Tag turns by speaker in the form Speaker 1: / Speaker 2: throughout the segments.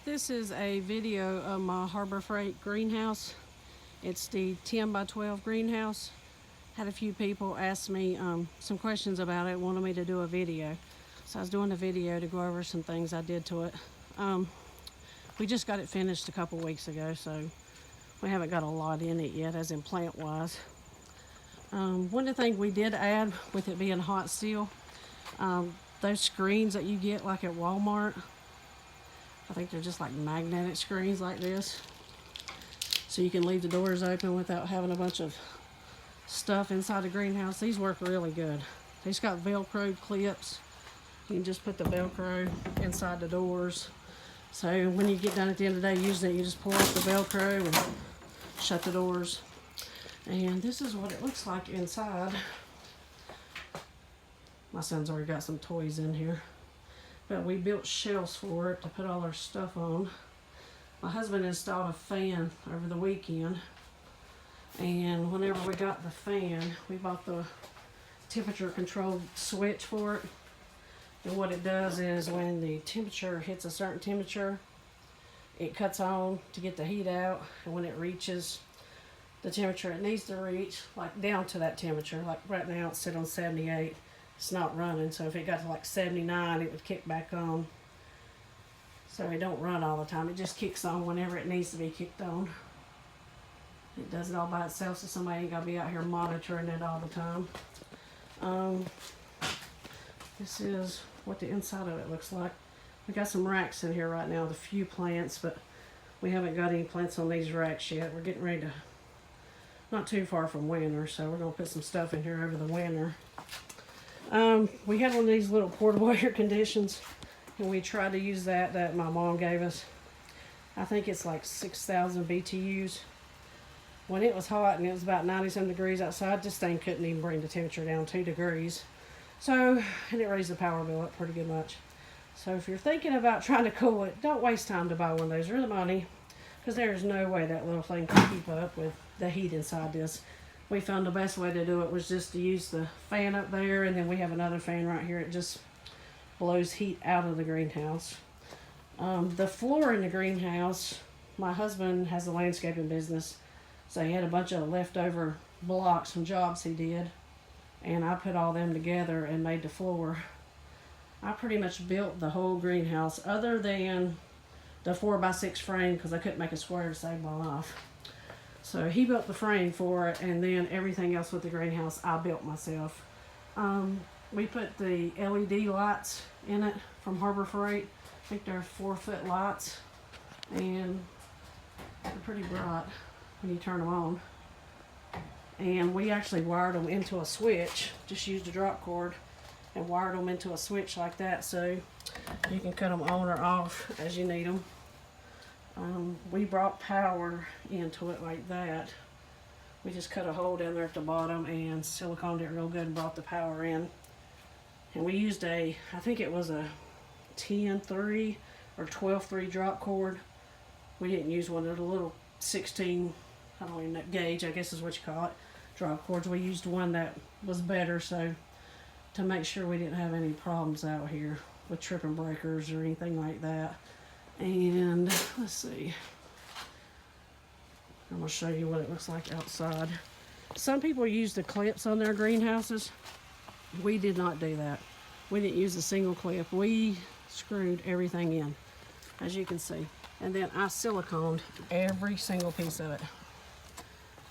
Speaker 1: This is a video of my Harbor Freight greenhouse. It's the 10 by 12 greenhouse. Had a few people ask me some questions about it, wanted me to do a video. So I was doing a video to go over some things I did to it. We just got it finished a couple weeks ago, so we haven't got a lot in it yet, as in plant wise. One of the things we did add, with it being hot steel, those screens that you get like at Walmart, I think they're just like magnetic screens like this, so you can leave the doors open without having a bunch of stuff inside the greenhouse. These work really good. They've got Velcro clips. You can just put the Velcro inside the doors, so when you get done at the end of the day using it, you just pull off the Velcro and shut the doors. And this is what it looks like inside. My son's already got some toys in here, but we built shelves for it to put all our stuff on. My husband installed a fan over the weekend, and whenever we got the fan, we bought the temperature controlled switch for it. And what it does is when the temperature hits a certain temperature, it cuts on to get the heat out, and when it reaches the temperature it needs to reach, like down to that temperature, like right now it's set on 78, it's not running. So if it got to like 79, it would kick back on. So it don't run all the time, it just kicks on whenever it needs to be kicked on. It does it all by itself, so somebody ain't gotta be out here monitoring it all the time. This is what the inside of it looks like. We got some racks in here right now with a few plants, but we haven't got any plants on these racks yet. We're getting ready to, not too far from winter, so we're gonna put some stuff in here over the winter. We had one of these little portable air conditions, and we tried to use that my mom gave us. I think it's like 6,000 BTUs. When it was hot and it was about 90-some degrees outside, this thing couldn't even bring the temperature down 2 degrees. So, and it raised the power bill up pretty good much. So if you're thinking about trying to cool it, don't waste time to buy one of those or the money, because there's no way that little thing can keep up with the heat inside this. We found the best way to do it was just to use the fan up there, and then we have another fan right here. It just blows heat out of the greenhouse. The floor in the greenhouse, my husband has a landscaping business, so he had a bunch of leftover blocks from jobs he did, and I put all them together and made the floor. I pretty much built the whole greenhouse other than the 4x6 frame, because I couldn't make a square to save my life. So he built the frame for it, and then everything else with the greenhouse I built myself. We put the LED lights in it from Harbor Freight. I think they're 4-foot lights, and they're pretty bright when you turn them on. And we actually wired them into a switch, just used a drop cord and wired them into a switch like that, so you can cut them on or off as you need them. We brought power into it like that. We just cut a hole down there at the bottom and siliconed it real good and brought the power in. And we used I think it was a 10-3 or 12-3 drop cord. We didn't use one of the little 16, I don't even know, gauge, I guess is what you call it, drop cords. We used one that was better, so to make sure we didn't have any problems out here with tripping breakers or anything like that. And let's see, I'm going to show you what it looks like outside. Some people use the clips on their greenhouses. We did not do that. We didn't use a single clip. We screwed everything in, as you can see. And then I siliconed every single piece of it.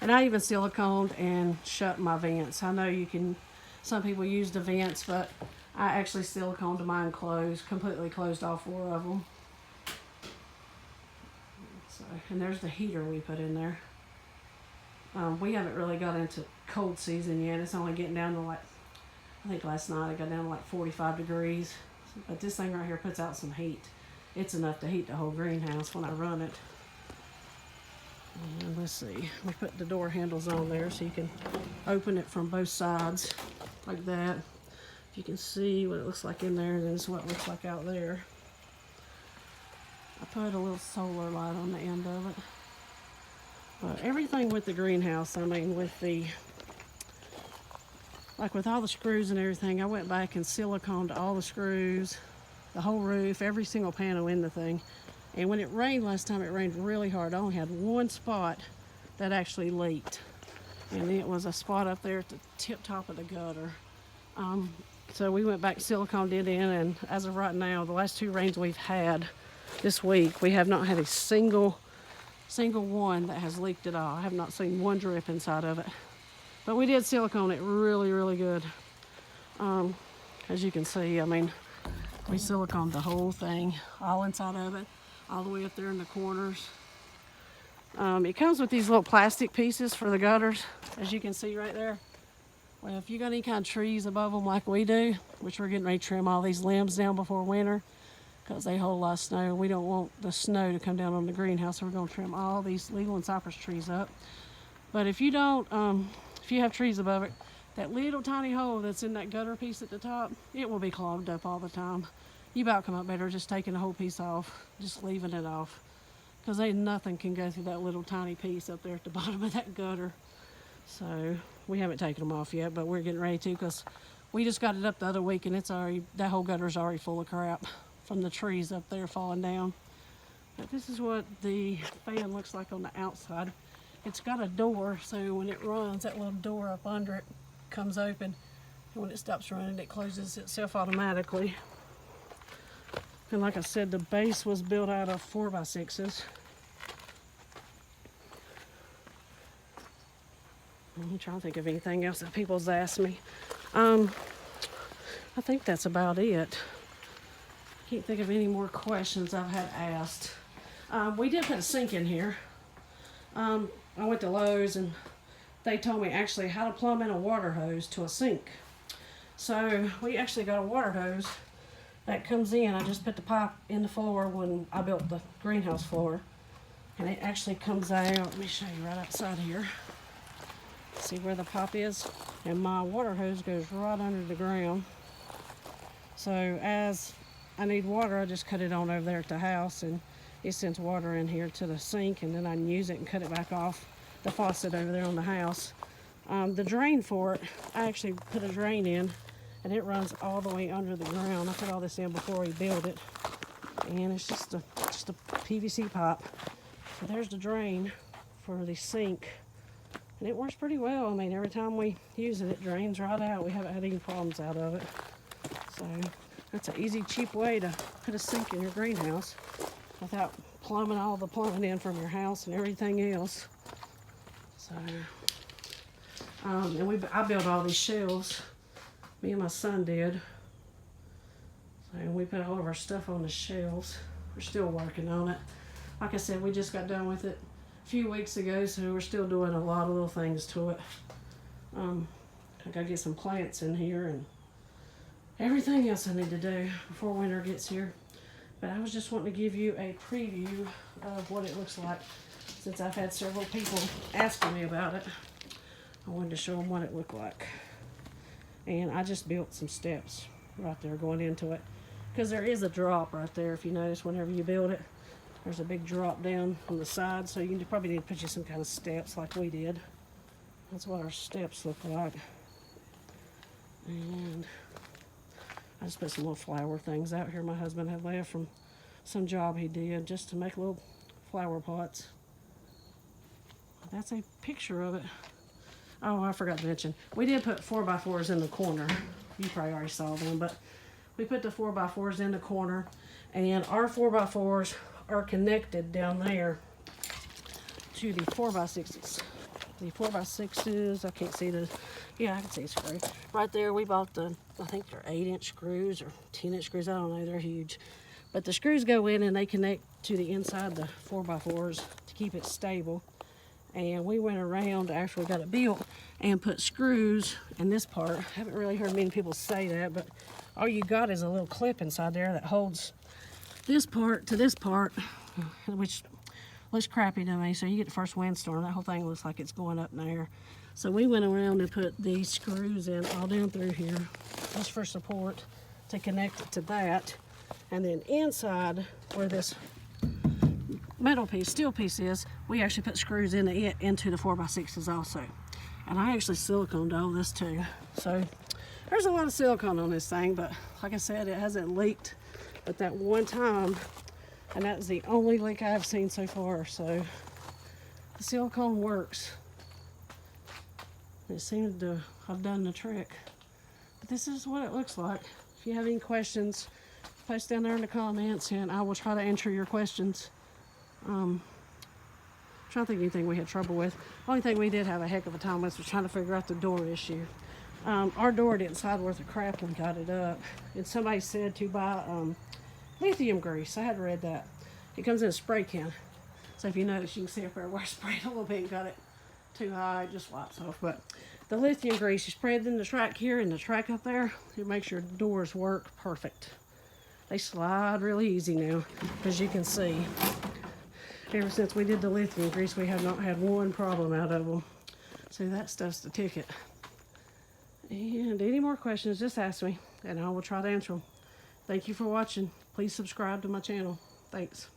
Speaker 1: And I even siliconed and shut my vents. I know you can, some people use the vents, but I actually siliconed mine closed, completely closed all 4 of them. So, and there's the heater we put in there. We haven't really got into cold season yet. It's only getting down to like, I think last night it got down to like 45 degrees. But this thing right here puts out some heat. It's enough to heat the whole greenhouse when I run it. And let's see, we put the door handles on there so you can open it from both sides like that. If you can see what it looks like in there, then it's what it looks like out there. I put a little solar light on the end of it. But everything with the greenhouse, I mean, with the, like with all the screws and everything, I went back and siliconed all the screws, the whole roof, every single panel in the thing. And when it rained last time, it rained really hard. I only had one spot that actually leaked. And it was a spot up there at the tip top of the gutter. So we went back, siliconed it in, and as of right now, the last 2 rains we've had this week, we have not had a single one that has leaked at all. I have not seen one drip inside of it. But we did silicone it really, really good. As you can see, I mean, we siliconed the whole thing, all inside of it, all the way up there in the corners. It comes with these little plastic pieces for the gutters, as you can see right there. Well, if you got any kind of trees above them like we do, which we're getting ready to trim all these limbs down before winter, because they hold a lot of snow. We don't want the snow to come down on the greenhouse, so we're going to trim all these Leland cypress trees up. But if you don't, if you have trees above it, that little tiny hole that's in that gutter piece at the top, it will be clogged up all the time. You about come up better just taking the whole piece off, just leaving it off, because ain't nothing can go through that little tiny piece up there at the bottom of that gutter. So we haven't taken them off yet, but we're getting ready to, because we just got it up the other week and it's already, that whole gutter's already full of crap from the trees up there falling down. But this is what the fan looks like on the outside. It's got a door, so when it runs, that little door up under it comes open, and when it stops running, it closes itself automatically. And like I said, the base was built out of 4x6s. I'm trying to think of anything else that people's asked me. I think that's about it. Can't think of any more questions I've had asked. We did put a sink in here. I went to Lowe's and they told me actually how to plumb in a water hose to a sink. So we actually got a water hose that comes in. I just put the pipe in the floor when I built the greenhouse floor, and it actually comes out. Let me show you right outside here. See where the pipe is? And my water hose goes right under the ground. So as I need water, I just cut it on over there at the house, and it sends water in here to the sink, and then I can use it and cut it back off the faucet over there on the house. The drain for it, I actually put a drain in, and it runs all the way under the ground. I put all this in before we built it, and it's just a PVC pipe. So there's the drain for the sink, and it works pretty well. I mean, every time we use it, it drains right out. We haven't had any problems out of it. So that's an easy, cheap way to put a sink in your greenhouse without plumbing all the plumbing in from your house and everything else. So, and I built all these shelves. Me and my son did. So we put all of our stuff on the shelves. We're still working on it. Like I said, we just got done with it a few weeks ago, so we're still doing a lot of little things to it. I gotta get some plants in here and everything else I need to do before winter gets here. But I was just wanting to give you a preview of what it looks like, since I've had several people asking me about it. I wanted to show them what it looked like. And I just built some steps right there going into it, because there is a drop right there. If you notice, whenever you build it, there's a big drop down on the side, so you probably need to put you some kind of steps like we did. That's what our steps look like. And I just put some little flower things out here my husband had left from some job he did, just to make little flower pots. That's a picture of it. Oh, I forgot to mention, we did put 4x4s in the corner. You probably already saw them, but we put the 4x4s in the corner, and our 4x4s are connected down there to the 4x6s. The 4x6s, I can't see the, yeah, I can see a screw. Right there, we bought the, I think they're 8-inch screws or 10-inch screws, I don't know, they're huge. But the screws go in and they connect to the inside of the 4x4s to keep it stable. And we went around after we got it built and put screws in this part. I haven't really heard many people say that, but all you got is a little clip inside there that holds this part to this part, which looks crappy to me. So you get the first windstorm, that whole thing looks like it's going up in the air. So we went around and put these screws in all down through here, just for support, to connect it to that. And then inside where this metal piece, steel piece is, we actually put screws into it, into the 4x6s also. And I actually siliconed all this too. So there's a lot of silicone on this thing, but like I said, it hasn't leaked. But that one time And that's the only leak I've seen so far. So the silicone works. It seemed to have done the trick. But this is what it looks like. If you have any questions, post down there in the comments and I will try to answer your questions. I'm trying to think of anything we had trouble with. Only thing we did have a heck of a time with was trying to figure out the door issue. Our door didn't slide worth a crap when we got it up. And somebody said to buy lithium grease. I had read that. It comes in a spray can. So if you notice, you can see up there where I sprayed a little bit and got it too high, it just wipes off. But the lithium grease, you spray it in the track here and the track up there, it makes your doors work perfect. They slide really easy now, as you can see. Ever since we did the lithium grease, we have not had one problem out of them. So that stuff's the ticket. And any more questions, just ask me, and I will try to answer them. Thank you for watching. Please subscribe to my channel. Thanks.